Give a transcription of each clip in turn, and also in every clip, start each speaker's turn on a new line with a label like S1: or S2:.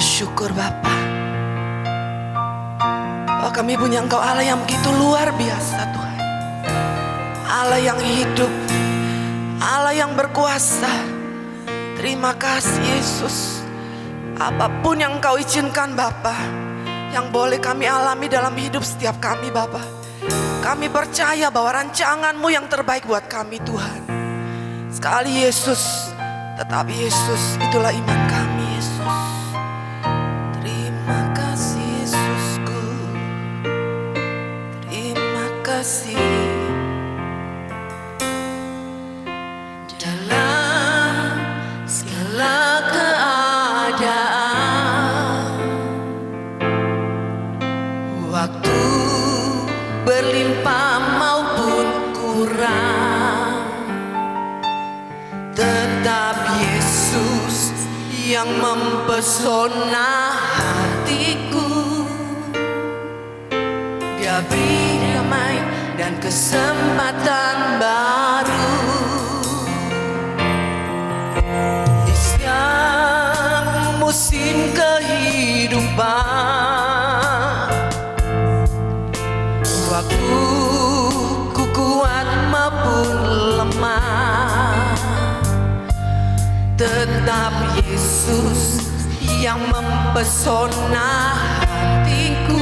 S1: bersyukur Bapa. Oh, kami punya Engkau Allah yang begitu luar biasa Tuhan. Allah yang hidup, Allah yang berkuasa. Terima kasih Yesus. Apapun yang Engkau izinkan Bapa, yang boleh kami alami dalam hidup setiap kami Bapa, kami percaya bahwa rancangan-Mu yang terbaik buat kami Tuhan. Sekali Yesus, tetapi Yesus itulah iman kami Yesus. Terima kasih Yesusku, terima kasih. Dalam segala keadaan, waktu berlimpah maupun kurang, tetap Yesus yang mempesona hatiku. Dia beri damai dan kesempatan baru. Di setiap musim kehidupan, waktu ku kuat maupun lemah, tetap Yesus yang mempesona hatiku.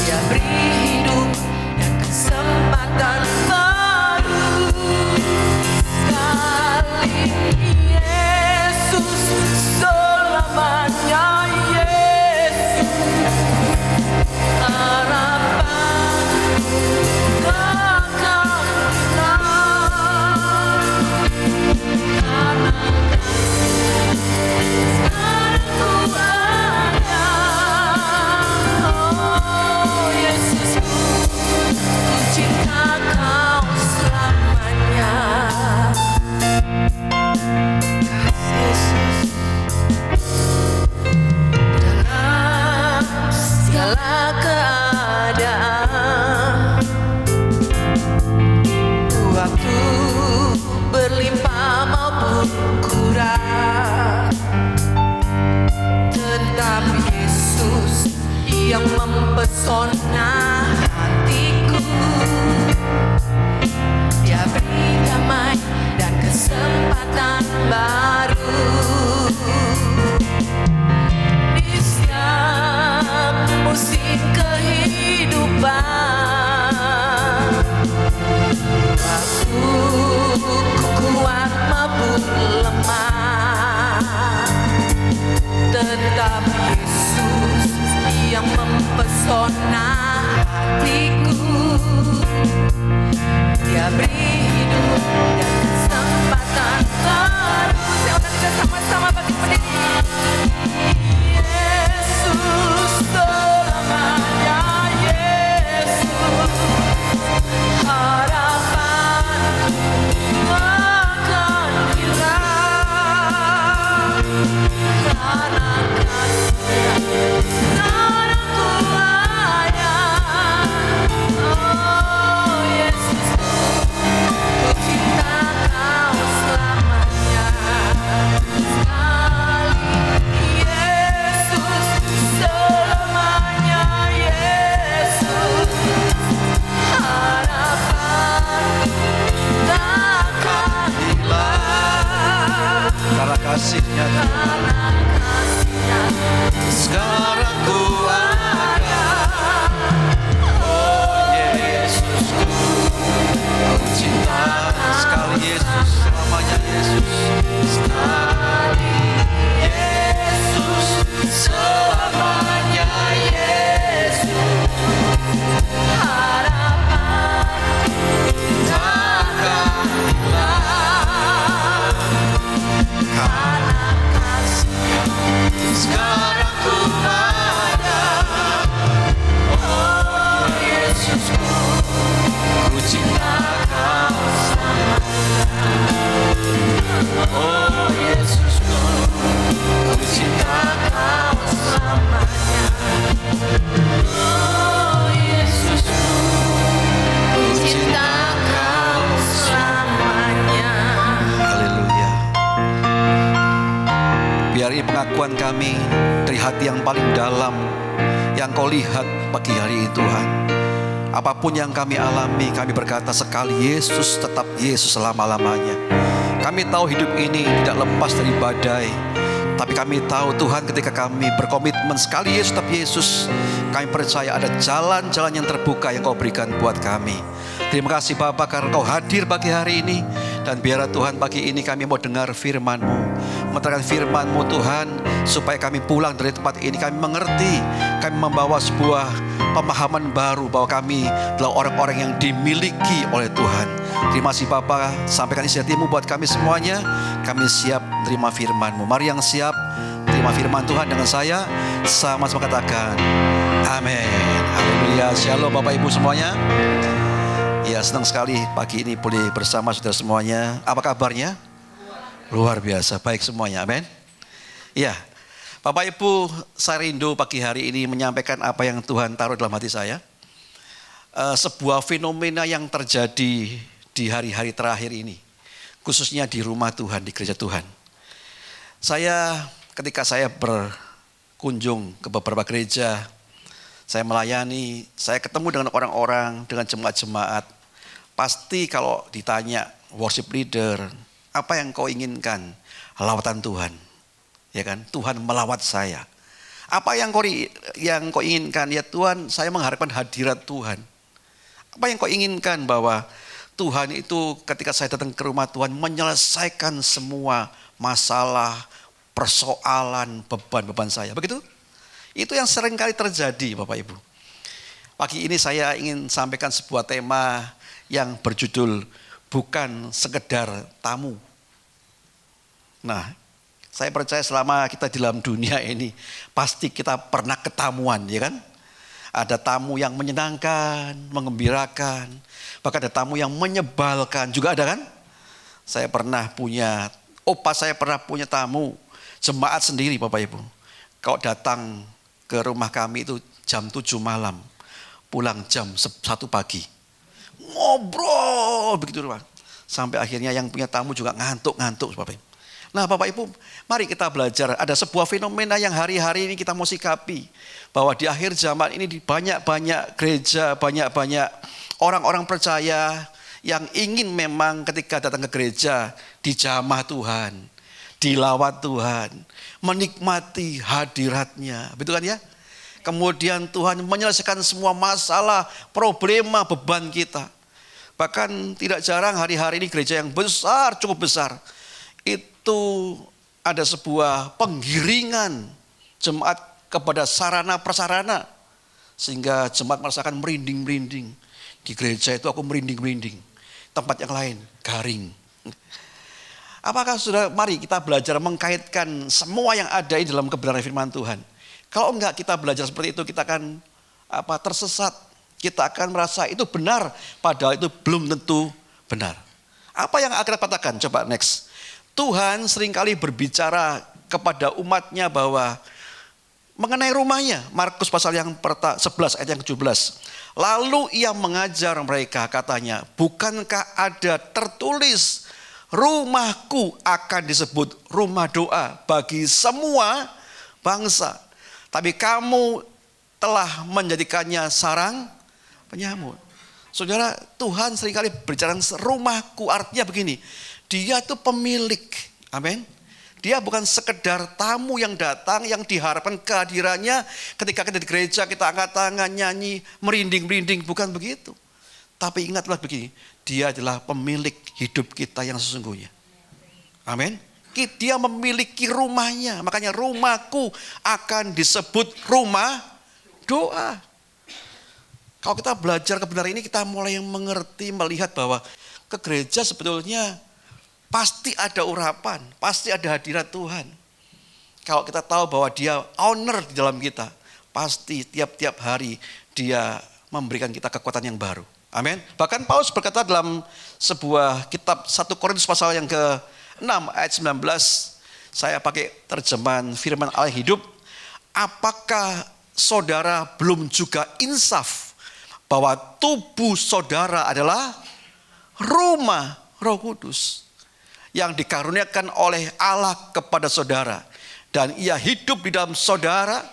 S1: Dia beri hidup dan kesempatan baru. Sekali Yesus, selamanya Yesus. Harapan takkan hilang, karena sekarang ku ada. Oh Yesusku, ku cinta Kau selamanya. Kasih Yesus. Dalam segala keadaan, waktu berlimpah maupun kurang, tetap Yesus yang mempesona hatiku. Dia beri damai dan kesempatan baru. Di setiap musim kehidupan, waktu ku kuat maupun lemah, tetap Yesus yang mempesona hatiku. Dia beri hidup dan kesempatan baru. Siapa kita sama-sama bagi berdiri. Yesus selamanya Yesus. Harapan akan hilang, karena kasih-Nya sekarang ku ada. Oh Yesusku, ku cinta Kau selamanya. Sekali Yesus, selamanya Yesus. Harapan takkan hilang,
S2: Karena kasih-Nya
S1: karena kasih-Nya
S2: sekarang ku ada. Oh Yesusku, ku cinta sekali Yesus, selamanya Yesus. Sekali Yesus, selamanya Yesus.
S1: harapan
S2: Takkan hilang,
S1: karena kasih-Nya
S2: sekarang ku ada. pengakuan kami dari hati yang paling dalam yang Kau lihat pagi hari ini Tuhan. Apapun yang kami alami, kami berkata sekali Yesus tetap Yesus selama-lamanya. Kami tahu hidup ini tidak lepas dari badai, tapi kami tahu Tuhan ketika kami berkomitmen sekali Yesus tetap Yesus, kami percaya ada jalan-jalan yang terbuka yang Kau berikan buat kami. Terima kasih Bapa karena Kau hadir pagi hari ini. Dan biarlah Tuhan pagi ini kami mau dengar firman-Mu, menerangkan firman-Mu Tuhan, supaya kami pulang dari tempat ini kami mengerti, kami membawa sebuah pemahaman baru bahwa kami adalah orang-orang yang dimiliki oleh Tuhan. Terima kasih Bapa, sampaikan isi hati-Mu buat kami semuanya. Kami siap terima firman-Mu. Mari yang siap terima firman Tuhan dengan saya, sama-sama katakan amin. Haleluya. Shalom Bapak Ibu semuanya. Ya, senang sekali pagi ini boleh bersama saudara semuanya. Apa kabarnya? Luar biasa, baik semuanya, amin. Ya, Bapak Ibu, saya rindu pagi hari ini menyampaikan apa yang Tuhan taruh dalam hati saya. Sebuah fenomena yang terjadi di hari-hari terakhir ini, khususnya di rumah Tuhan, di gereja Tuhan. Ketika saya berkunjung ke beberapa gereja, saya melayani, saya ketemu dengan orang-orang, dengan jemaat-jemaat. Pasti kalau ditanya worship leader, apa yang kau inginkan? Lawatan Tuhan, ya kan? Tuhan melawat saya. Apa yang kau inginkan? Ya Tuhan, saya mengharapkan hadirat Tuhan. Apa yang kau inginkan? Bahwa Tuhan itu ketika saya datang ke rumah Tuhan menyelesaikan semua masalah, persoalan, beban-beban saya. Begitu? Itu yang sering kali terjadi Bapak Ibu. Pagi ini saya ingin sampaikan sebuah tema yang berjudul bukan sekedar tamu. Nah, saya percaya selama kita di dalam dunia ini pasti kita pernah ketamuan, ya kan? Ada tamu yang menyenangkan, mengembirakan, bahkan ada tamu yang menyebalkan juga ada kan? Saya pernah punya tamu jemaat sendiri Bapak Ibu. Kalau datang ke rumah kami itu jam 7 malam, pulang jam 1 pagi. Ngobrol begitu Pak. Sampai akhirnya yang punya tamu juga ngantuk Bapak Ibu. Nah Bapak Ibu, mari kita belajar. Ada sebuah fenomena yang hari-hari ini kita mau sikapi. Bahwa di akhir zaman ini di banyak-banyak gereja, banyak-banyak orang-orang percaya yang ingin memang ketika datang ke gereja dijamah Tuhan, dilawat Tuhan, menikmati hadiratnya, betul kan ya? Kemudian Tuhan menyelesaikan semua masalah, problema, beban kita. Bahkan tidak jarang hari-hari ini gereja yang besar, cukup besar, itu ada sebuah penggiringan jemaat kepada sarana prasarana. Sehingga jemaat merasakan merinding-merinding. Di gereja itu aku merinding-merinding. Tempat yang lain, garing. Apakah sudah, mari kita belajar mengkaitkan semua yang ada di dalam kebenaran firman Tuhan. Kalau enggak kita belajar seperti itu, kita akan tersesat. Kita akan merasa itu benar, padahal itu belum tentu benar. Apa yang akan katakan? Coba next. Tuhan seringkali berbicara kepada umatnya bahwa mengenai rumahnya. Markus pasal yang 11 ayat yang 17. Lalu ia mengajar mereka, katanya, bukankah ada tertulis, rumahku akan disebut rumah doa bagi semua bangsa. Tapi kamu telah menjadikannya sarang penyamut. Saudara, Tuhan seringkali berbicara rumahku, artinya begini. Dia itu pemilik, amin. Dia bukan sekedar tamu yang datang, yang diharapkan kehadirannya ketika kita di gereja, kita angkat tangan, nyanyi, merinding-merinding, bukan begitu. Tapi ingatlah begini, dia adalah pemilik hidup kita yang sesungguhnya. Amin. Dia memiliki rumahnya, makanya rumahku akan disebut rumah doa. Kalau kita belajar kebenaran ini, kita mulai mengerti, melihat bahwa ke gereja sebetulnya pasti ada urapan, pasti ada hadirat Tuhan. Kalau kita tahu bahwa dia owner di dalam kita, pasti tiap-tiap hari dia memberikan kita kekuatan yang baru. Amin. Bahkan Paulus berkata dalam sebuah kitab 1 Korintus pasal yang ke-6 ayat 19, saya pakai terjemahan firman Allah hidup. Apakah saudara belum juga insaf bahwa tubuh saudara adalah rumah Roh Kudus yang dikaruniakan oleh Allah kepada saudara. Dan ia hidup di dalam saudara.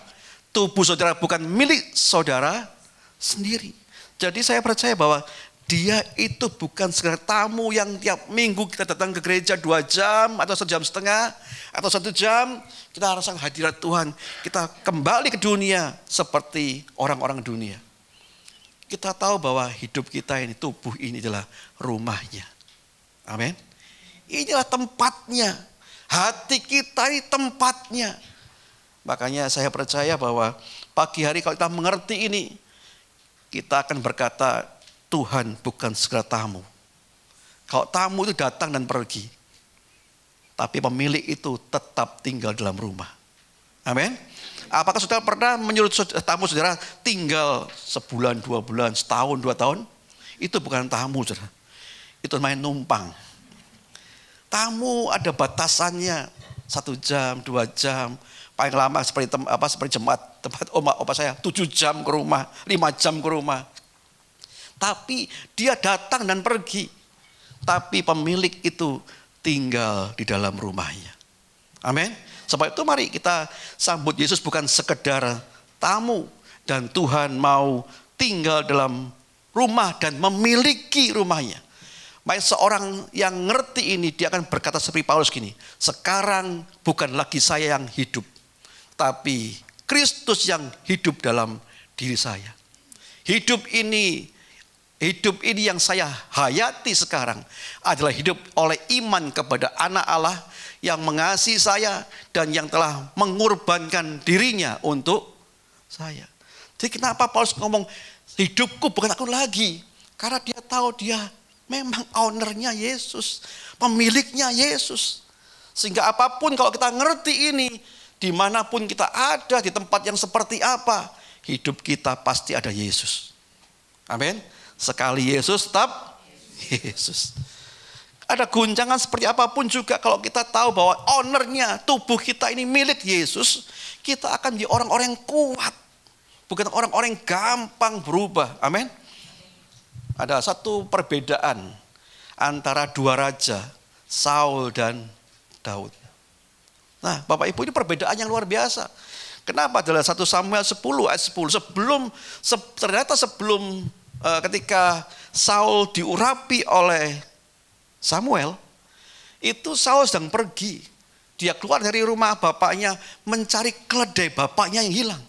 S2: Tubuh saudara bukan milik saudara sendiri. Jadi saya percaya bahwa dia itu bukan sekedar tamu yang tiap minggu kita datang ke gereja 2 jam atau 1,5 jam atau 1 jam. Kita rasakan hadirat Tuhan. Kita kembali ke dunia seperti orang-orang dunia. Kita tahu bahwa hidup kita ini, tubuh ini adalah rumahnya. Amin. Inilah tempatnya. Hati kita ini tempatnya. Makanya saya percaya bahwa pagi hari kalau kita mengerti ini, kita akan berkata, Tuhan bukan sekedar tamu. Kalau tamu itu datang dan pergi. Tapi pemilik itu tetap tinggal dalam rumah. Amin. Apakah saudara pernah menyuruh tamu saudara tinggal sebulan, 2 bulan, setahun, 2 tahun? Itu bukan tamu saudara. Itu namanya numpang. Tamu ada batasannya. 1 jam, 2 jam. Paling lama seperti jemaat tempat opa saya 7 jam ke rumah, 5 jam ke rumah. Tapi dia datang dan pergi. Tapi pemilik itu tinggal di dalam rumahnya. Amin. Sebab itu mari kita sambut Yesus bukan sekedar tamu. Dan Tuhan mau tinggal dalam rumah dan memiliki rumahnya. Baik seorang yang ngerti ini dia akan berkata seperti Paulus gini. Sekarang bukan lagi saya yang hidup. Tapi Kristus yang hidup dalam diri saya. Hidup ini yang saya hayati sekarang adalah hidup oleh iman kepada anak Allah yang mengasihi saya dan yang telah mengorbankan dirinya untuk saya. Jadi kenapa Paulus ngomong hidupku bukan aku lagi? Karena dia tahu dia memang ownernya Yesus, pemiliknya Yesus. Sehingga apapun kalau kita ngerti ini, dimanapun kita ada, di tempat yang seperti apa, hidup kita pasti ada Yesus. Amin. Sekali Yesus, tetap Yesus. Ada guncangan seperti apapun juga kalau kita tahu bahwa ownernya tubuh kita ini milik Yesus, kita akan menjadi orang-orang yang kuat. Bukan orang-orang yang gampang berubah. Amin. Ada satu perbedaan antara 2 raja, Saul dan Daud. Nah, Bapak Ibu, ini perbedaan yang luar biasa. Kenapa? Adalah 1 Samuel 10 ayat 10. Ternyata sebelum ketika Saul diurapi oleh Samuel, itu Saul sedang pergi. Dia keluar dari rumah bapaknya mencari keledai bapaknya yang hilang.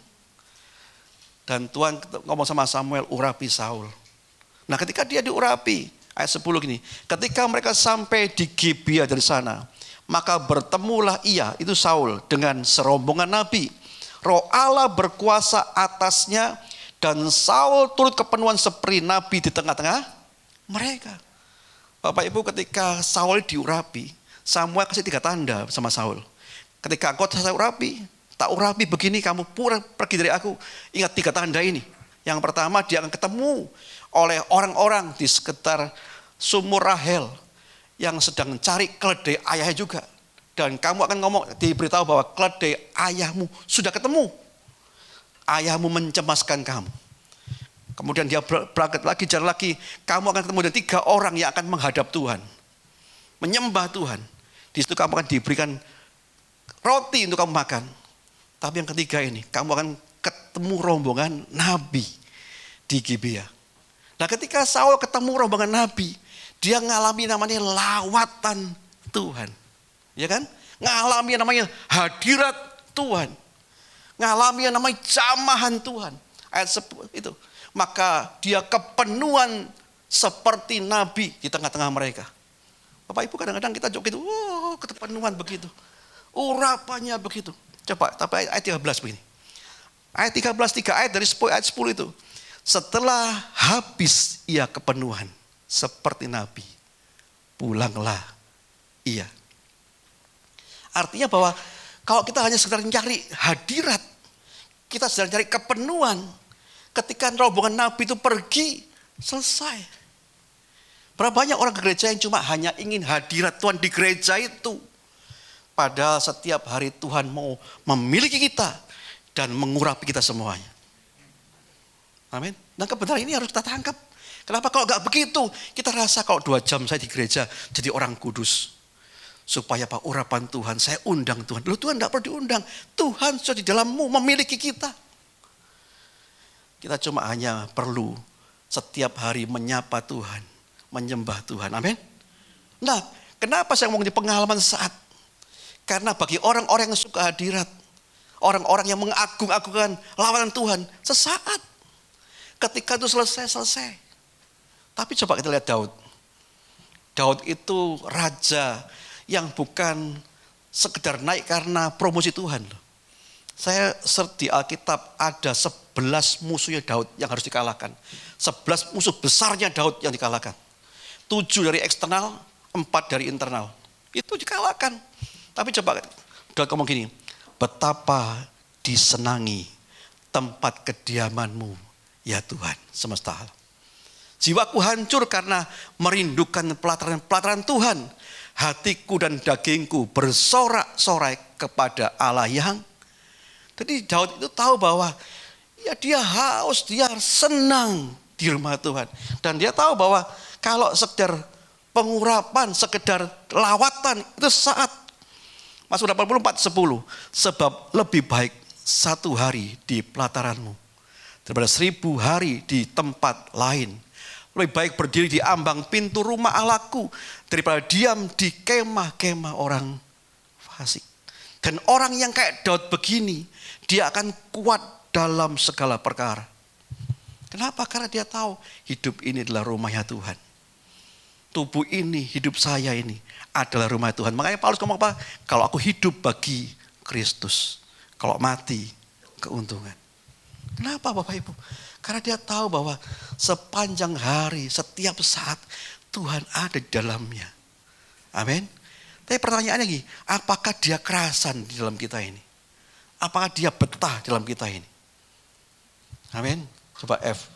S2: Dan Tuhan ngomong sama Samuel, urapi Saul. Nah, ketika dia diurapi, ayat 10 gini, ketika mereka sampai di Gibea dari sana, maka bertemulah ia, itu Saul, dengan serombongan nabi. Roh Allah berkuasa atasnya, dan Saul turut kepenuhan seperti nabi di tengah-tengah mereka. Bapak Ibu, ketika Saul diurapi, Samuel kasih 3 tanda sama Saul. Ketika engkau saya urapi, tak urapi begini, kamu pergi dari aku. Ingat 3 tanda ini. Yang pertama, dia akan ketemu oleh orang-orang di sekitar sumur Rahel yang sedang mencari keledai ayahnya juga. Dan kamu akan diberitahu bahwa keledai ayahmu sudah ketemu. Ayahmu mencemaskan kamu. Kemudian dia berangkat lagi, jalan lagi. Kamu akan ketemu dengan 3 orang yang akan menghadap Tuhan. Menyembah Tuhan. Di situ kamu akan diberikan roti untuk kamu makan. Tapi yang ketiga ini, kamu akan ketemu rombongan nabi di Gibea. Nah, ketika Saul ketemu rombongan nabi, dia ngalami namanya lawatan Tuhan. Ya kan? Ngalami namanya hadirat Tuhan. Ngalami namanya jamahan Tuhan. Ayat 10 itu. Maka dia kepenuhan seperti nabi di tengah-tengah mereka. Bapak Ibu, kadang-kadang kita joget, kepenuhan begitu. Urapannya begitu. Coba, tapi ayat 13 begini. Ayat 13, 3 ayat dari ayat 10 itu. Setelah habis ia kepenuhan seperti nabi, pulanglah ia. Artinya bahwa kalau kita hanya sekedar mencari hadirat, kita sedang cari kepenuhan. Ketika rombongan nabi itu pergi, selesai. Berapa banyak orang ke gereja yang cuma hanya ingin hadirat Tuhan di gereja itu. Padahal setiap hari Tuhan mau memiliki kita dan mengurapi kita semuanya. Amin. Dan kebenaran ini harus kita tangkap. Kenapa kalau enggak begitu? Kita rasa kalau 2 jam saya di gereja jadi orang kudus. Supaya apa? Urapan Tuhan, saya undang Tuhan. Loh, Tuhan tidak perlu diundang. Tuhan sudah di dalammu, memiliki kita. Kita cuma hanya perlu setiap hari menyapa Tuhan, menyembah Tuhan. Amin. Nah, kenapa saya ngomong di pengalaman saat? Karena bagi orang-orang yang suka hadirat, orang-orang yang mengagung-agungkan lawanan Tuhan, sesaat. Ketika itu selesai. Tapi coba kita lihat Daud. Daud itu raja yang bukan sekedar naik karena promosi Tuhan. Saya search di Alkitab ada 11 musuhnya Daud yang harus dikalahkan. 11 musuh besarnya Daud yang dikalahkan. 7 dari eksternal, 4 dari internal. Itu dikalahkan. Tapi coba Daud ngomong gini, betapa disenangi tempat kediamanmu ya Tuhan semesta alam. Jiwaku hancur karena merindukan pelataran Tuhan. Hatiku dan dagingku bersorak-sorai kepada Allah yang. Jadi Daud itu tahu bahwa ya dia haus, dia senang di rumah Tuhan. Dan dia tahu bahwa kalau sekedar pengurapan, sekedar lawatan itu saat. Mazmur 84:10. Sebab lebih baik 1 hari di pelataranmu daripada 1000 hari di tempat lain. Lebih baik berdiri di ambang pintu rumah Allahku daripada diam di kemah-kemah orang fasik. Dan orang yang kayak Daud begini, dia akan kuat dalam segala perkara. Kenapa? Karena dia tahu hidup ini adalah rumahnya Tuhan. Tubuh ini, hidup saya ini adalah rumah Tuhan. Makanya Paulus ngomong apa? Kalau aku hidup bagi Kristus, kalau mati keuntungan. Kenapa Bapak Ibu? Karena dia tahu bahwa sepanjang hari, setiap saat Tuhan ada di dalamnya. Amin. Tapi pertanyaannya gini, apakah dia kerasan di dalam kita ini? Apakah dia betah di dalam kita ini? Amin. Coba F.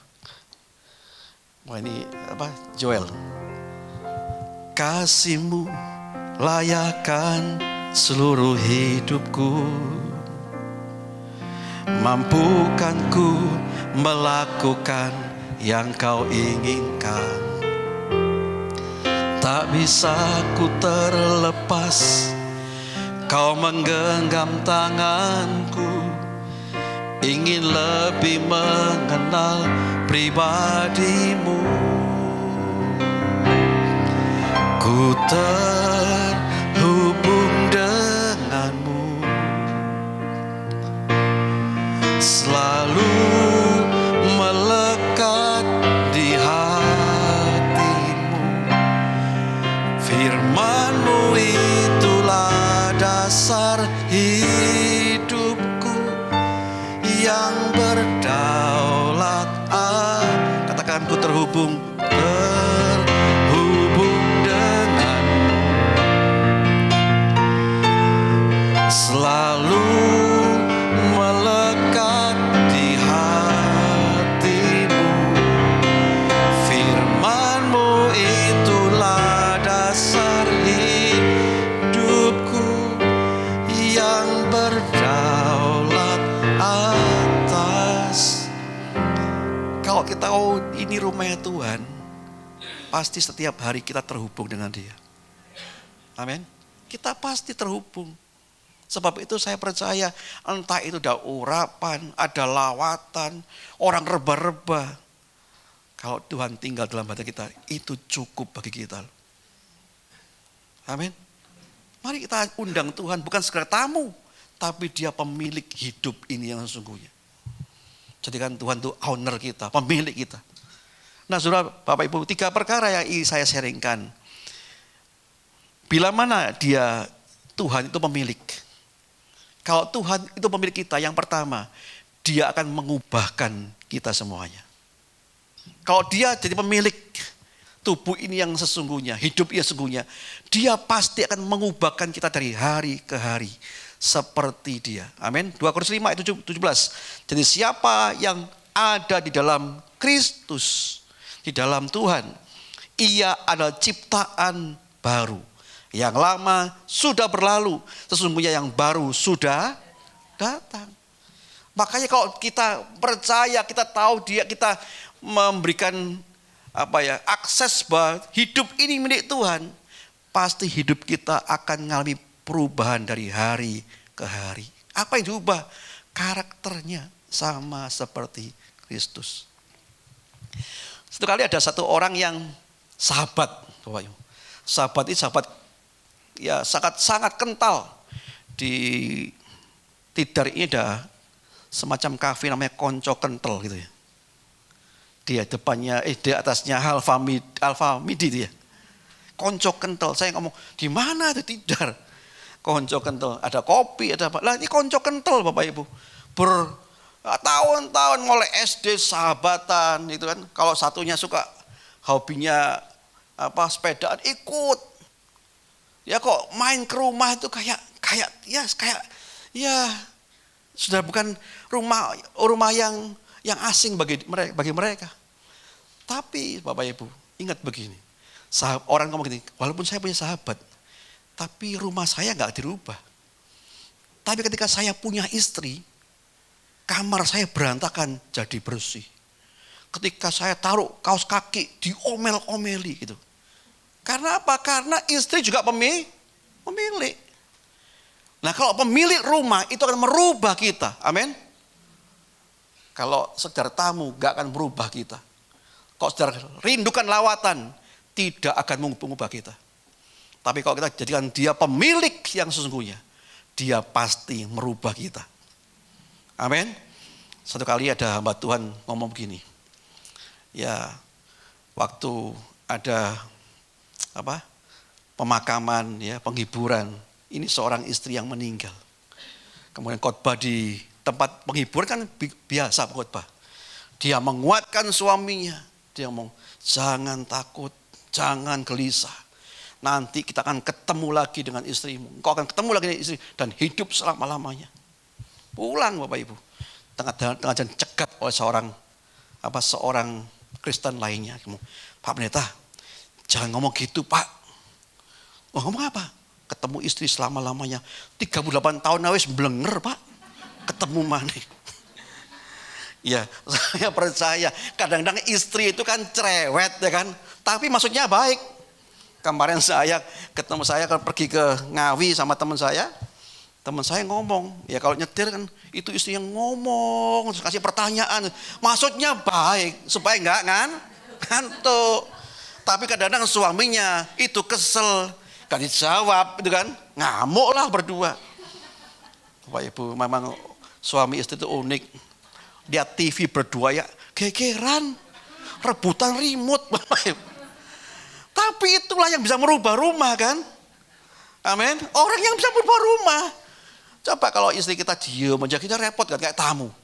S2: Wah ini apa? Joel. Kasih-Mu layakkan seluruh hidupku. Mampukan ku melakukan yang Kau inginkan. Tak bisa ku terlepas, Kau menggenggam tanganku. Ingin lebih mengenal pribadi-Mu. Ku terhubung denganmu, selalu melekat di hatimu. Firman-Mu itulah dasar hidupku yang berdaulat. Katakan ku terhubung denganmu, selalu melekat di hatimu. Firman-Mu itulah dasar hidupku yang berdaulat atas. Kalau kita tahu ini rumahnya Tuhan, pasti setiap hari kita terhubung dengan Dia. Amin. Kita pasti terhubung. Sebab itu saya percaya entah itu ada urapan, ada lawatan, orang reba-reba. Kalau Tuhan tinggal dalam hati kita, itu cukup bagi kita. Amin. Mari kita undang Tuhan bukan sekedar tamu, tapi Dia pemilik hidup ini yang sesungguhnya. Jadikan Tuhan itu owner kita, pemilik kita. Nah saudara, Bapak Ibu, 3 perkara yang saya sharingkan. Bila mana Dia, Tuhan itu pemilik. Kalau Tuhan itu pemilik kita, yang pertama, Dia akan mengubahkan kita semuanya. Kalau Dia jadi pemilik tubuh ini yang sesungguhnya, hidup yang sesungguhnya, Dia pasti akan mengubahkan kita dari hari ke hari seperti Dia. Amin. 2 Korintus 5 ayat 17. Jadi siapa yang ada di dalam Kristus, di dalam Tuhan, ia adalah ciptaan baru. Yang lama sudah berlalu, sesungguhnya yang baru sudah datang. Makanya kalau kita percaya, kita tahu Dia, kita memberikan akses bahwa hidup ini milik Tuhan, pasti hidup kita akan mengalami perubahan dari hari ke hari. Apa yang diubah? Karakternya sama seperti Kristus. Satu kali ada satu orang yang sahabat, Bapak Ibu. Sahabat ini sahabat ya sangat kental. Di Tidar ini ada semacam kafe namanya Konco Kental gitu ya. Dia depannya, di atasnya Alfa Midi itu ya. Konco Kental, saya ngomong, di mana itu Tidar? Konco Kental, ada kopi, ada apa. Lah ini Konco Kental Bapak Ibu. Bertahun-tahun mulai SD sahabatan gitu kan. Kalau satunya suka hobinya sepedaan ikut. Ya kok main ke rumah itu kayak sudah bukan rumah yang asing bagi mereka. Tapi Bapak Ibu, ingat begini. Orang ngomong gini, walaupun saya punya sahabat, tapi rumah saya enggak dirubah. Tapi ketika saya punya istri, kamar saya berantakan jadi bersih. Ketika saya taruh kaos kaki diomel-omeli gitu. Karena apa? Karena istri juga pemilik. Nah kalau pemilik rumah itu akan merubah kita. Amin. Kalau sekedar tamu gak akan merubah kita. Kalau sekedar rindukan lawatan tidak akan mengubah kita. Tapi kalau kita jadikan dia pemilik yang sesungguhnya, dia pasti merubah kita. Amin. Satu kali ada hamba Tuhan ngomong begini. Ya waktu ada pemakaman ya, penghiburan. Ini seorang istri yang meninggal. Kemudian khotbah di tempat penghiburan kan biasa khotbah. Dia menguatkan suaminya. Dia ngomong, jangan takut, jangan gelisah. Nanti kita akan ketemu lagi dengan istrimu. Engkau akan ketemu lagi dengan istri dan hidup selama-lamanya. Pulang Bapak Ibu. Tengah jalan cegat oleh seorang Kristen lainnya. Pak Pendeta, jangan ngomong gitu Pak. Oh ngomong apa? Ketemu istri selama-lamanya. 38 tahun awis blenger Pak. Ketemu mana? Ya saya percaya. Kadang-kadang istri itu kan cerewet ya kan. Tapi maksudnya baik. Kemarin saya pergi ke Ngawi sama teman saya. Teman saya ngomong. Ya kalau nyetir kan itu istri yang ngomong. Terus kasih pertanyaan. Maksudnya baik. Supaya enggak ngantuk. Tapi kadang-kadang suaminya itu kesel. Gak dijawab itu kan. Ngamuk lah berdua. Bapak Ibu memang suami istri itu unik. Dia TV berdua ya gegeran. Rebutan remote Bapak Ibu. Tapi itulah yang bisa merubah rumah kan. Amin. Orang yang bisa merubah rumah. Coba kalau istri kita diem aja kita repot kan kayak tamu.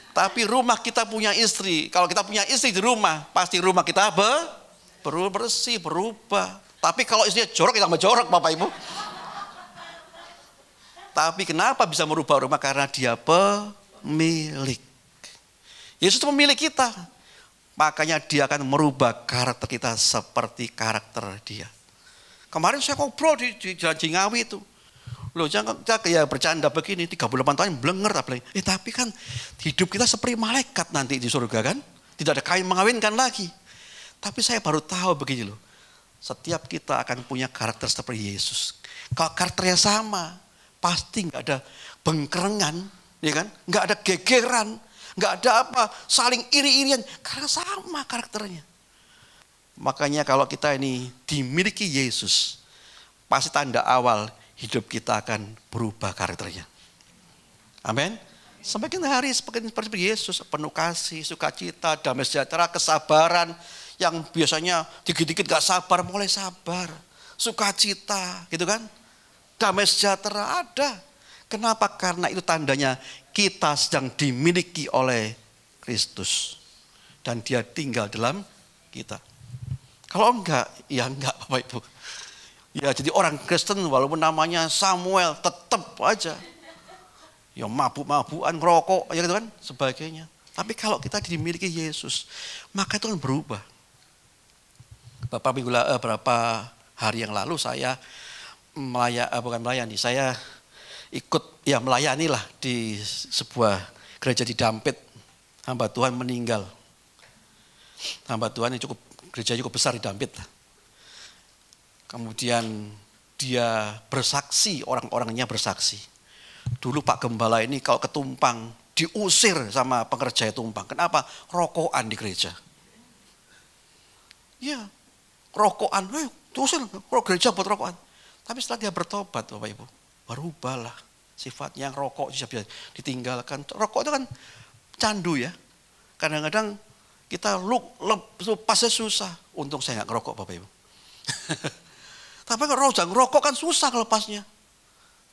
S2: Tapi rumah kita punya istri. Kalau kita punya istri di rumah, pasti rumah kita bersih, berubah. Tapi kalau istrinya jorok, kita tambah jorok Bapak Ibu. Tapi kenapa bisa merubah rumah? Karena dia pemilik. Yesus itu pemilik kita. Makanya dia akan merubah karakter kita seperti karakter dia. Kemarin saya ngobrol di Jalan Jingawi itu. Loh jangan ya bercanda begini, 38 tahun blenger. Tapi kan hidup kita seperti malaikat nanti di surga kan. Tidak ada kawin mengawinkan lagi. Tapi saya baru tahu begini loh. Setiap kita akan punya karakter seperti Yesus. Kalau karakternya sama, pasti nggak ada bengkerengan, ya kan? Nggak ada gegeran, nggak ada saling iri-irian, karena sama karakternya. Makanya kalau kita ini dimiliki Yesus, pasti tanda awal hidup kita akan berubah karakternya. Amin. Semakin hari semakin seperti Yesus, penuh kasih, sukacita, damai sejahtera, kesabaran. Yang biasanya dikit-dikit gak sabar, mulai sabar. Sukacita gitu kan. Damai sejahtera ada. Kenapa? Karena itu tandanya kita sedang dimiliki oleh Kristus. Dan dia tinggal dalam kita. Kalau enggak, ya enggak Bapak Ibu. Ya jadi orang Kristen walaupun namanya Samuel tetap aja. Ya mabuk-mabukan, ngerokok, ya gitu kan, sebagainya. Tapi kalau kita dimiliki Yesus, maka itu akan berubah. Beberapa hari yang lalu saya saya ikut ya melayani lah di sebuah gereja di Dampit. Hamba Tuhan meninggal. Hamba Tuhan yang gereja cukup besar di Dampit. Kemudian dia bersaksi, orang-orangnya bersaksi. Dulu Pak Gembala ini kalau ketumpang diusir sama pengerja tumpang. Kenapa? Rokokan di gereja. Ya, rokokan, diusir gereja buat rokokan. Tapi setelah dia bertobat Bapak Ibu, berubahlah sifatnya. Yang rokok bisa ditinggalkan. Rokok itu kan candu ya. Kadang-kadang kita lepasnya susah. Untung saya nggak ngerokok Bapak Ibu. Tapi kalau rokok kan susah lepasnya.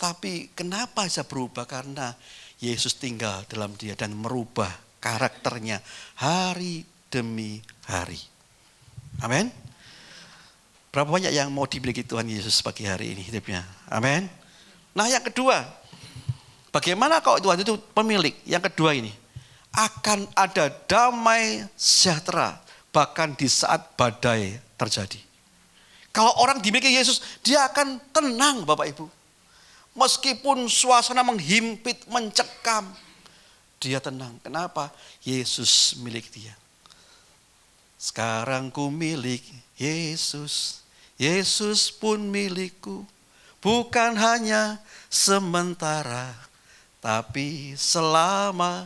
S2: Tapi kenapa bisa berubah? Karena Yesus tinggal dalam dia dan merubah karakternya hari demi hari. Amin. Berapa banyak yang mau dimiliki Tuhan Yesus pagi hari ini hidupnya? Amin. Nah yang kedua, bagaimana kalau Tuhan itu pemilik? Yang kedua ini, akan ada damai sejahtera bahkan di saat badai terjadi. Kalau orang dimiliki Yesus, dia akan tenang Bapak Ibu. Meskipun suasana menghimpit, mencekam, dia tenang. Kenapa? Yesus milik dia. Sekarang ku milik Yesus, Yesus pun milikku. Bukan hanya sementara, tapi selama.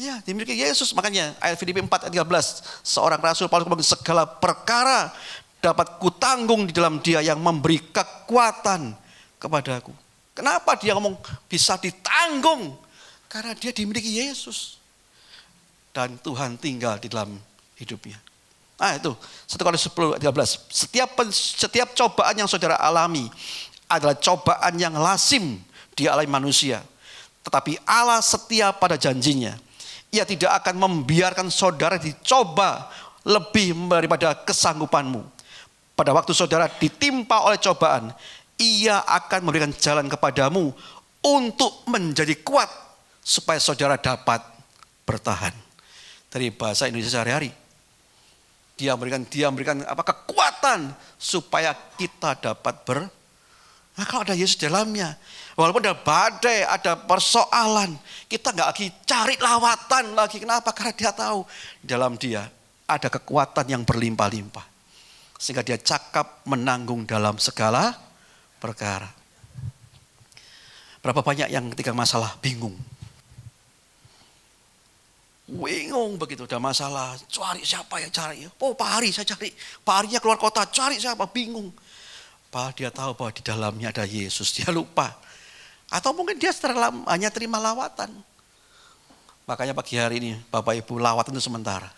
S2: Ya, dimiliki Yesus. Makanya ayat Filipi 4 ayat 13, seorang rasul Paulus bilang, segala perkara dapat kutanggung di dalam dia yang memberi kekuatan kepadaku. Kenapa dia ngomong bisa ditanggung? Karena dia dimiliki Yesus. Dan Tuhan tinggal di dalam hidupnya. Nah itu, 1 Korintus 10 ayat 13. Setiap cobaan yang saudara alami adalah cobaan yang lazim dialami manusia. Tetapi Allah setia pada janjinya. Ia tidak akan membiarkan saudara dicoba lebih daripada kesanggupanmu. Pada waktu saudara ditimpa oleh cobaan, Ia akan memberikan jalan kepadamu untuk menjadi kuat supaya saudara dapat bertahan. Dari bahasa Indonesia sehari-hari. Dia memberikan kekuatan supaya kita dapat Nah kalau ada Yesus dalamnya, walaupun ada badai, ada persoalan, kita nggak lagi cari lawatan lagi. Kenapa? Karena dia tahu dalam dia ada kekuatan yang berlimpah-limpah. Sehingga dia cakap menanggung dalam segala perkara. Berapa banyak yang ketika masalah bingung. Bingung begitu, udah masalah, cari siapa ya cari. Oh Pak Hari saya cari, Pak Harinya keluar kota, cari siapa, bingung. Padahal dia tahu bahwa di dalamnya ada Yesus, dia lupa. Atau mungkin dia hanya terima lawatan. Makanya pagi hari ini Bapak Ibu, lawatan itu sementara.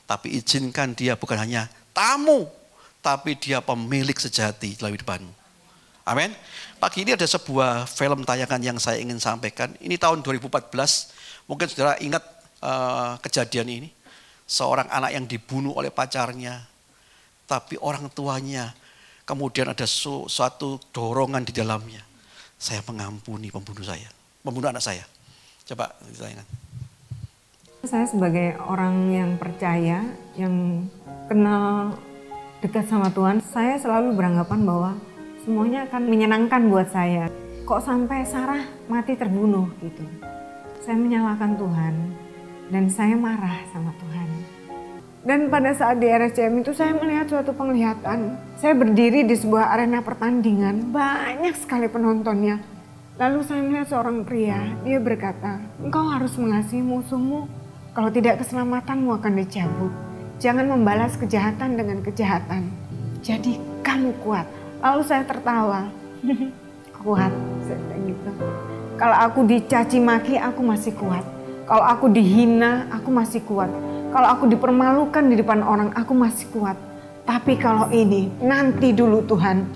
S2: Tapi izinkan dia bukan hanya tamu, tapi dia pemilik sejati dalam hidupanmu. Amin. Pagi ini ada sebuah film tayangan yang saya ingin sampaikan. Ini tahun 2014. Mungkin saudara ingat kejadian ini. Seorang anak yang dibunuh oleh pacarnya. Tapi orang tuanya kemudian ada suatu dorongan di dalamnya. Saya mengampuni pembunuh saya. Membunuh anak saya. Coba ditayangkan.
S3: Saya sebagai orang yang percaya, yang kenal dekat sama Tuhan, saya selalu beranggapan bahwa semuanya akan menyenangkan buat saya. Kok sampai Sarah mati terbunuh gitu. Saya menyalahkan Tuhan dan saya marah sama Tuhan. Dan pada saat di RSCM itu saya melihat suatu penglihatan. Saya berdiri di sebuah arena pertandingan, banyak sekali penontonnya. Lalu saya melihat seorang pria, dia berkata, engkau harus mengasihi musuhmu, kalau tidak keselamatanmu akan dicabut. Jangan membalas kejahatan dengan kejahatan. Jadi kamu kuat. Lalu saya tertawa, kuat, saya bilang gitu. Kalau aku dicaci maki, aku masih kuat. Kalau aku dihina, aku masih kuat. Kalau aku dipermalukan di depan orang, aku masih kuat. Tapi kalau ini, nanti dulu Tuhan,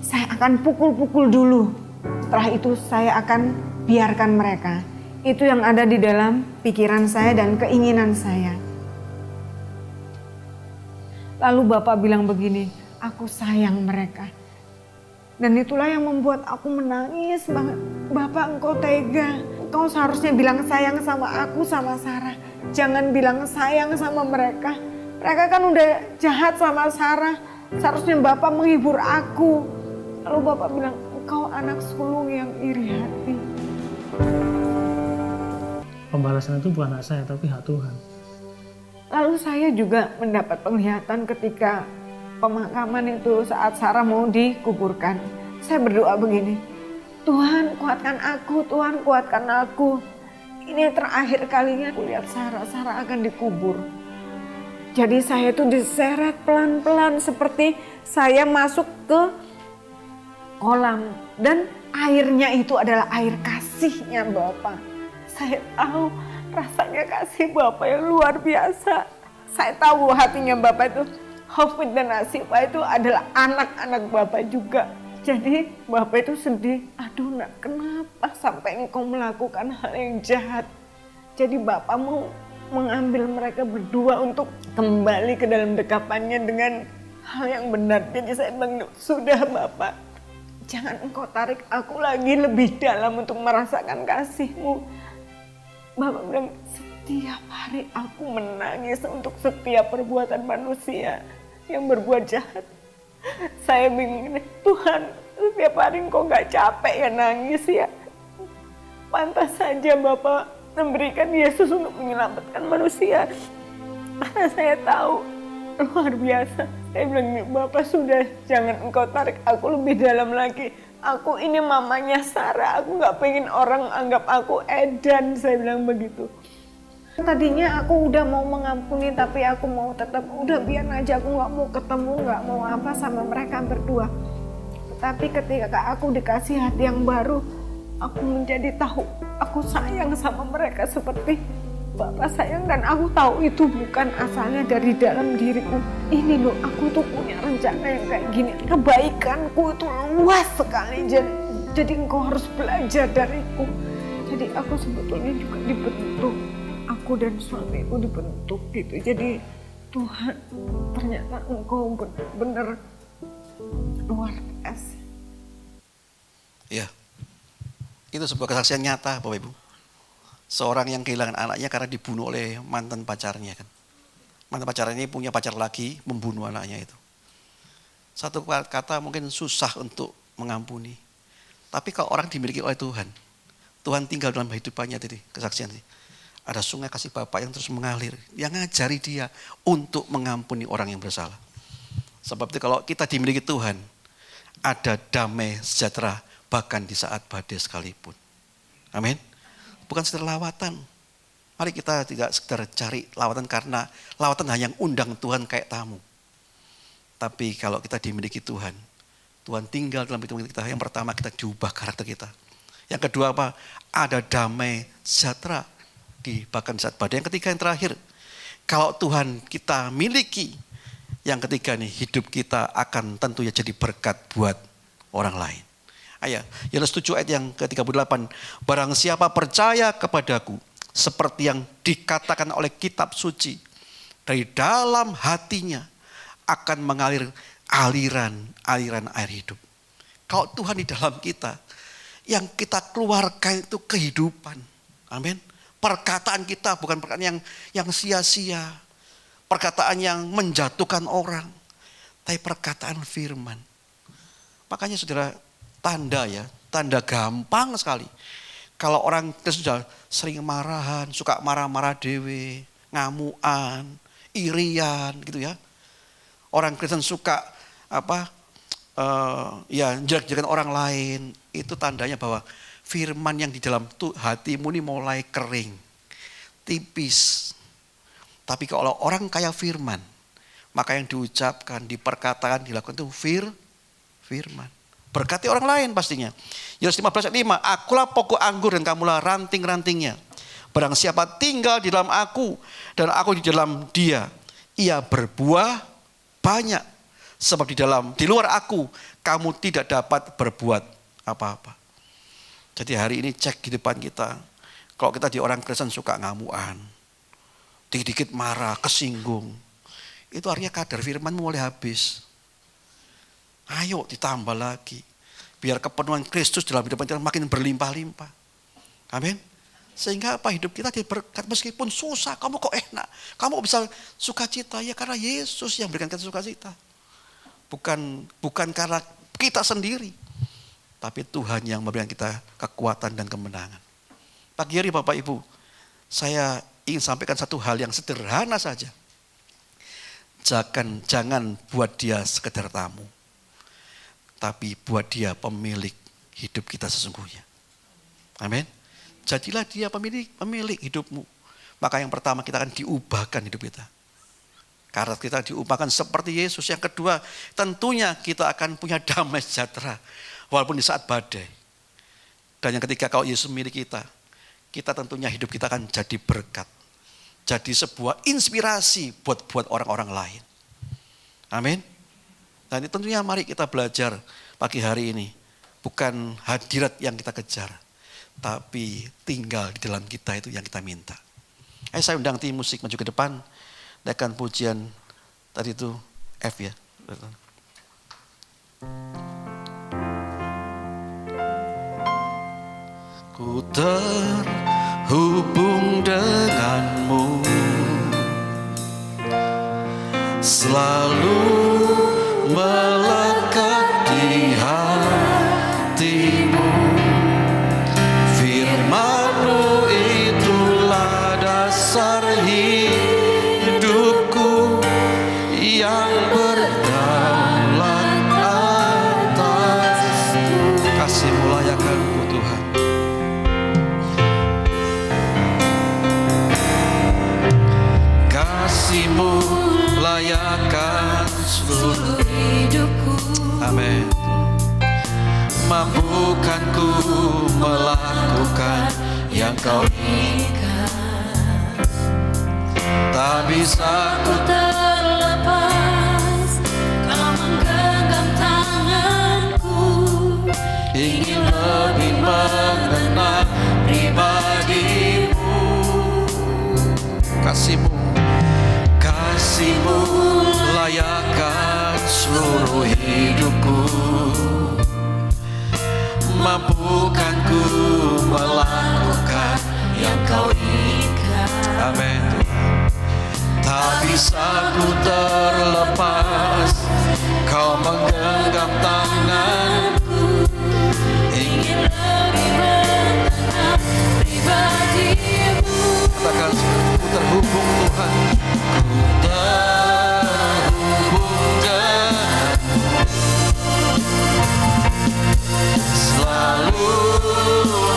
S3: saya akan pukul-pukul dulu. Setelah itu saya akan biarkan mereka. Itu yang ada di dalam pikiran saya dan keinginan saya. Lalu Bapak bilang begini, aku sayang mereka. Dan itulah yang membuat aku menangis banget. Bapak, engkau tega. Engkau seharusnya bilang sayang sama aku, sama Sarah. Jangan bilang sayang sama mereka. Mereka kan udah jahat sama Sarah. Seharusnya Bapak menghibur aku. Lalu Bapak bilang, engkau anak sulung yang iri hati.
S4: Pembalasan itu bukan hak saya, tapi hak Tuhan.
S3: Lalu saya juga mendapat penglihatan ketika pemakaman itu saat Sarah mau dikuburkan. Saya berdoa begini, Tuhan kuatkan aku, Tuhan kuatkan aku. Ini terakhir kalinya aku lihat Sarah akan dikubur. Jadi saya itu diseret pelan-pelan seperti saya masuk ke kolam. Dan airnya itu adalah air kasihnya Bapa. Saya tahu rasanya kasih Bapa yang luar biasa. Saya tahu hatinya Bapa itu, Hafid dan Asifa itu adalah anak-anak Bapa juga. Jadi Bapak itu sedih, aduh nak kenapa sampai engkau melakukan hal yang jahat. Jadi Bapak mau mengambil mereka berdua untuk kembali ke dalam dekapannya dengan hal yang benar. Jadi saya bilang, sudah Bapak, jangan engkau tarik aku lagi lebih dalam untuk merasakan kasih-Mu. Bapak bilang, setiap hari aku menangis untuk setiap perbuatan manusia yang berbuat jahat. Saya bingung, Tuhan setiap hari Engkau gak capek ya nangis ya. Pantas saja Bapak memberikan Yesus untuk menyelamatkan manusia. Karena saya tahu luar biasa. Saya bilang, Bapak sudah, jangan Engkau tarik aku lebih dalam lagi. Aku ini mamanya Sarah, aku gak pengen orang anggap aku edan, saya bilang begitu. Tadinya aku udah mau mengampuni tapi aku mau tetap udah biar aja, aku nggak mau ketemu, nggak mau apa sama mereka berdua. Tapi ketika aku dikasih hati yang baru, aku menjadi tahu aku sayang sama mereka seperti Bapak sayang, dan aku tahu itu bukan asalnya dari dalam diriku. Ini loh, aku tuh punya rencana yang kayak gini. Kebaikanku itu luas sekali, jadi engkau harus belajar dariku. Jadi aku sebetulnya juga dibentuk. Aku dan suamiku dibentuk gitu. Jadi Tuhan, ternyata engkau benar-benar luar biasa.
S2: Ya, itu sebuah kesaksian nyata Bapak Ibu. Seorang yang kehilangan anaknya karena dibunuh oleh mantan pacarnya kan. Mantan pacarnya ini punya pacar lagi, membunuh anaknya itu. Satu kata mungkin susah untuk mengampuni. Tapi kalau orang dimiliki oleh Tuhan, Tuhan tinggal dalam kehidupannya tadi, kesaksian sih. Ada sungai kasih Bapa yang terus mengalir, yang ngajari dia untuk mengampuni orang yang bersalah. Sebab itu kalau kita dimiliki Tuhan, ada damai sejahtera bahkan di saat badai sekalipun. Amin. Bukan sekedar lawatan. Mari kita tidak sekedar cari lawatan karena lawatan hanya undang Tuhan kayak tamu. Tapi kalau kita dimiliki Tuhan, Tuhan tinggal dalam hidup kita. Yang pertama kita diubah karakter kita. Yang kedua apa? Ada damai sejahtera bahkan saat badai. Yang ketiga, yang terakhir, kalau Tuhan kita miliki, yang ketiga nih, hidup kita akan tentunya jadi berkat buat orang lain. Ayo, Yohanes 7 ayat yang ke-38, barang siapa percaya kepadaku, seperti yang dikatakan oleh kitab suci, dari dalam hatinya akan mengalir aliran air hidup. Kalau Tuhan di dalam kita, yang kita keluarkan itu kehidupan. Amin. Perkataan kita bukan perkataan yang sia-sia. Perkataan yang menjatuhkan orang. Tapi perkataan firman. Makanya saudara, tanda gampang sekali. Kalau orang sudah sering marahan, suka marah-marah dewe, ngamuan, irian gitu ya. Orang Kristen suka jelek-jelekan orang lain. Itu tandanya bahwa firman yang di dalam hatimu ini mulai kering, tipis. Tapi kalau orang kaya firman, maka yang diucapkan, diperkatakan, dilakukan itu firman. Berkati orang lain pastinya. Yohanes 15 ayat 5, akulah pokok anggur dan kamulah ranting-rantingnya. Barang siapa tinggal di dalam aku dan aku di dalam dia, ia berbuah banyak. Sebab di luar aku, kamu tidak dapat berbuat apa-apa. Jadi hari ini cek di depan kita. Kalau kita di orang Kristen suka ngamuan, dikit-dikit marah, kesinggung. Itu artinya kadar firman mulai habis. Ayo ditambah lagi. Biar kepenuhan Kristus dalam hidup kita makin berlimpah-limpah. Amin. Sehingga hidup kita diberkat meskipun susah. Kamu kok enak. Kamu bisa sukacita ya karena Yesus yang berikan kita sukacita. Bukan karena kita sendiri. Tapi Tuhan yang memberikan kita kekuatan dan kemenangan. Pagi hari Bapak Ibu, saya ingin sampaikan satu hal yang sederhana saja. jangan buat dia sekedar tamu, tapi buat dia pemilik hidup kita sesungguhnya. Amin. Jadilah dia pemilik hidupmu. Maka yang pertama kita akan diubahkan hidup kita. Karena kita diubahkan seperti Yesus. Yang kedua, tentunya kita akan punya damai sejahtera walaupun di saat badai. Dan yang ketiga, kalau Yesus milik kita tentunya hidup kita akan jadi berkat. Jadi sebuah inspirasi buat orang-orang lain. Amin. Dan tentunya mari kita belajar pagi hari ini. Bukan hadirat yang kita kejar, tapi tinggal di dalam kita itu yang kita minta. Saya undang tim musik maju ke depan. Naikkan pujian tadi itu F ya. Ku terhubung denganmu, selalu melekat di hatimu. Firman-Mu itulah dasar hidupku yang berdaulat atas. Kasih-Mu layakkanku Tuhan. Kasih-Mu layakkan seluruh hidupku. Amin. Mampukan ku melakukan yang Kau inginkan. Tak bisa ku terlepas, Kau menggenggam tanganku. Ingin lebih mengenal pribadi-Mu. Kasih-Mu layakkan seluruh hidupku. Mampukan ku melakukan yang Kau inginkan. Amin. Tak bisa ku terlepas, Kau menggenggam tanganku. Ingin lebih mengenal pribadi-Mu. Katakan, ku terhubung Tuhan. Ku terhubung denganmu, selalu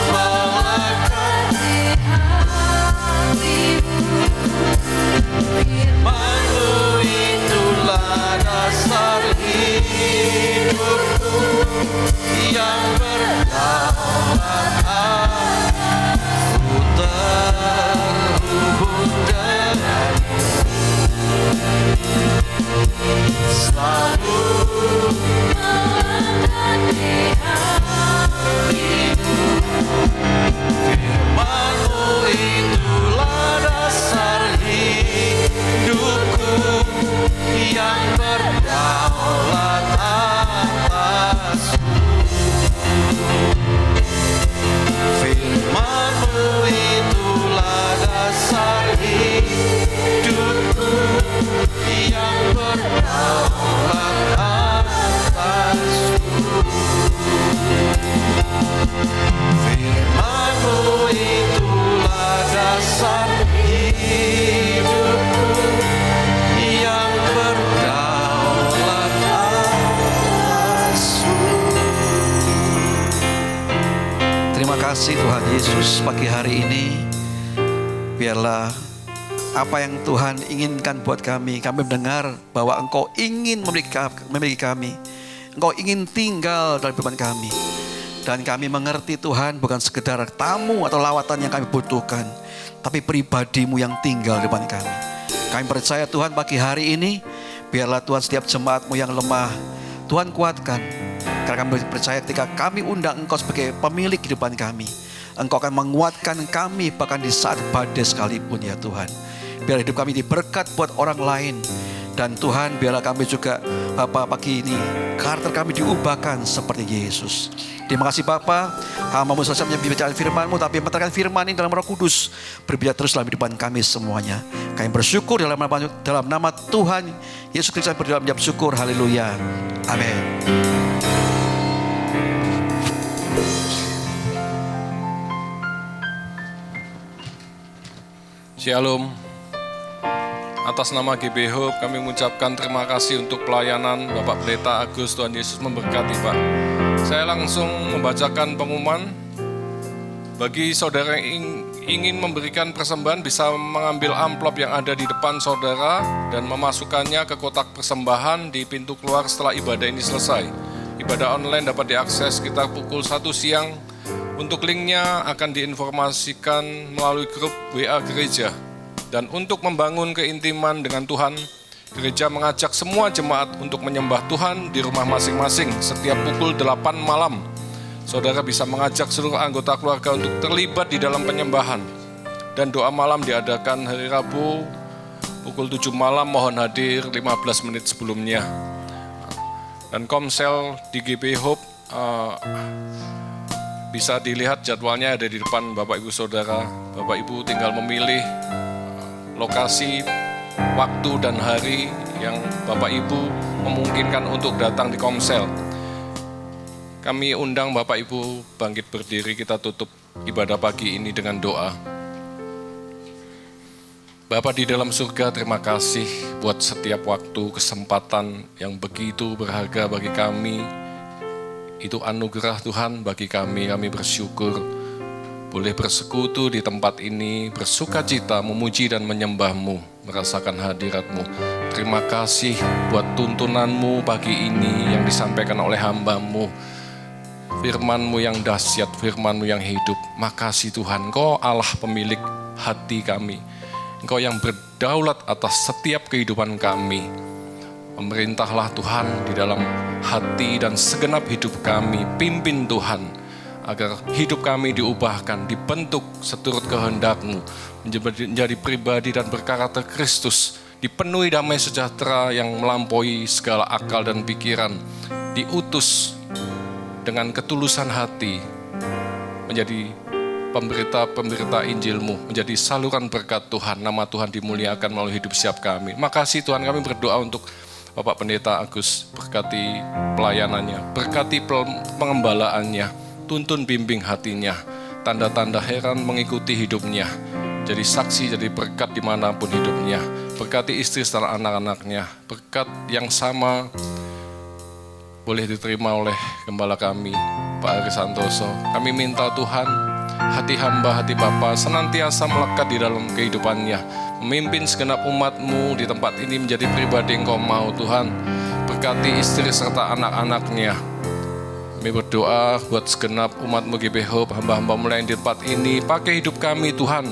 S2: melekat di hatimu. Firman-Mu itulah dasar hidupku yang berdaulat atas. Ku terhubung denganmu, selalu melekat di hatimu. Firman-Mu itulah dasar hidupku yang berdaulat atasku. Firman-Mu itulah dasar hidupku yang berdaulat atasku. Firman-Mu itulah dasar hidupku yang berdaulat atasku. Terima kasih Tuhan Yesus, pagi hari ini biarlah apa yang Tuhan inginkan buat kami mendengar bahwa Engkau ingin memiliki kami. Engkau ingin tinggal dalam kehidupan kami. Dan kami mengerti Tuhan bukan sekedar tamu atau lawatan yang kami butuhkan, tapi pribadi-Mu yang tinggal di depan kami. Kami percaya Tuhan pagi hari ini, biarlah Tuhan setiap jemaat-Mu yang lemah, Tuhan kuatkan. Karena kami percaya ketika kami undang Engkau sebagai pemilik kehidupan kami, Engkau akan menguatkan kami bahkan di saat badai sekalipun ya Tuhan. Biar hidup kami diberkat buat orang lain. Dan Tuhan biarlah kami juga Bapa pagi ini karakter kami diubahkan seperti Yesus. Terima kasih Bapa, hamba-Mu selesai membicara firman-Mu, tapi menterangkan firman ini dalam Roh Kudus berbicara terus dalam kehidupan kami semuanya. Kami bersyukur dalam nama Tuhan Yesus Kristus, berdoa menjawab syukur. Haleluya. Amin.
S5: Shalom. atas nama GB Hope kami mengucapkan terima kasih untuk pelayanan Bapak Pendeta Agus. Tuhan Yesus memberkati Pak. Saya langsung membacakan pengumuman. Bagi saudara yang ingin memberikan persembahan bisa mengambil amplop yang ada di depan saudara dan memasukkannya ke kotak persembahan di pintu keluar setelah ibadah ini selesai. Ibadah online dapat diakses sekitar pukul 1 siang. Untuk linknya akan diinformasikan melalui grup WA gereja. Dan untuk membangun keintiman dengan Tuhan, gereja mengajak semua jemaat untuk menyembah Tuhan di rumah masing-masing setiap pukul 8 malam. Saudara bisa mengajak seluruh anggota keluarga untuk terlibat di dalam penyembahan. Dan doa malam diadakan hari Rabu pukul 7 malam, mohon hadir 15 menit sebelumnya. Dan komsel di GB Hope bisa dilihat jadwalnya ada di depan Bapak Ibu Saudara. Bapak Ibu tinggal memilih lokasi, waktu dan hari yang Bapak Ibu memungkinkan untuk datang di komsel. Kami undang Bapak Ibu bangkit berdiri, kita tutup ibadah pagi ini dengan doa. Bapa di dalam surga, terima kasih buat setiap waktu, kesempatan yang begitu berharga bagi kami. Itu anugerah Tuhan bagi kami bersyukur boleh bersekutu di tempat ini, bersuka cita, memuji dan menyembah-Mu, merasakan hadirat-Mu. Terima kasih buat tuntunan-Mu pagi ini yang disampaikan oleh hamba-Mu. Firman-Mu yang dahsyat, Firman-Mu yang hidup. Makasih Tuhan, Engkau Allah pemilik hati kami. Engkau yang berdaulat atas setiap kehidupan kami. Pemerintahlah Tuhan di dalam hati dan segenap hidup kami. Pimpin Tuhan, agar hidup kami diubahkan, dibentuk seturut kehendak-Mu, menjadi pribadi dan berkarakter Kristus, dipenuhi damai sejahtera yang melampaui segala akal dan pikiran, diutus dengan ketulusan hati, menjadi pemberita-pemberita Injil-Mu, menjadi saluran berkat Tuhan. Nama Tuhan dimuliakan melalui hidup setiap kami. Makasih Tuhan, kami berdoa untuk Bapak Pendeta Agus, berkati pelayanannya, berkati pengembalaannya, tuntun bimbing hatinya, tanda-tanda heran mengikuti hidupnya, jadi saksi, jadi berkat dimanapun hidupnya. Berkati istri serta anak-anaknya, berkat yang sama boleh diterima oleh gembala kami, Pak Ari Santoso. Kami minta Tuhan, hati hamba, hati Bapa senantiasa melekat di dalam kehidupannya, memimpin segenap umat-Mu di tempat ini menjadi pribadi yang Kau mau Tuhan. Berkati istri serta anak-anaknya. Kami berdoa buat segenap umat-Mu GB Hope, hamba-hamba-Mu yang di tempat ini. Pakai hidup kami Tuhan,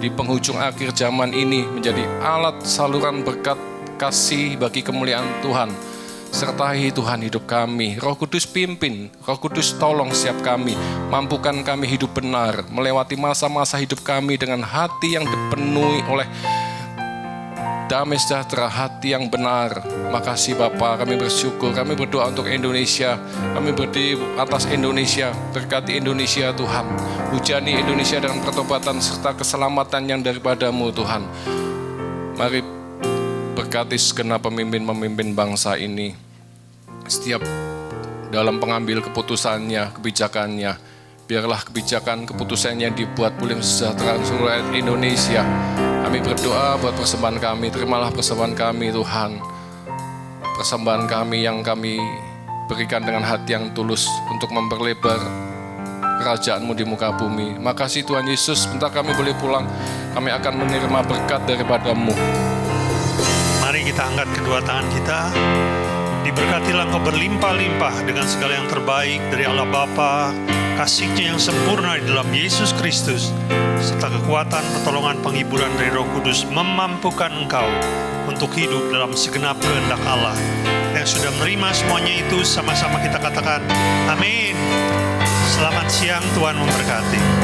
S5: di penghujung akhir zaman ini menjadi alat saluran berkat kasih bagi kemuliaan Tuhan. Sertai Tuhan hidup kami, Roh Kudus pimpin, Roh Kudus tolong setiap kami, mampukan kami hidup benar, melewati masa-masa hidup kami dengan hati yang dipenuhi oleh damai sejahtera, hati yang benar. Makasih Bapa, kami bersyukur, kami berdoa untuk Indonesia, kami berdiri atas Indonesia, berkati Indonesia Tuhan, hujani Indonesia dengan pertobatan serta keselamatan yang daripada-Mu Tuhan. Mari berkati segenap pemimpin-pemimpin bangsa ini, setiap dalam pengambil keputusannya, kebijakannya, biarlah kebijakan keputusannya dibuat boleh sejahtera seluruh rakyat Indonesia. Kami berdoa buat persembahan kami, terimalah persembahan kami Tuhan, persembahan kami yang kami berikan dengan hati yang tulus untuk memperlebar kerajaan-Mu di muka bumi. Makasih Tuhan Yesus, sebentar kami boleh pulang, kami akan menerima berkat daripada-Mu.
S6: Mari kita angkat kedua tangan kita. Diberkatilah Engkau berlimpah-limpah dengan segala yang terbaik dari Allah Bapa, kasih-Nya yang sempurna di dalam Yesus Kristus, serta kekuatan, pertolongan, penghiburan dari Roh Kudus memampukan engkau untuk hidup dalam segenap kehendak Allah. Yang sudah menerima semuanya itu, sama-sama kita katakan amin. Selamat siang, Tuhan memberkati.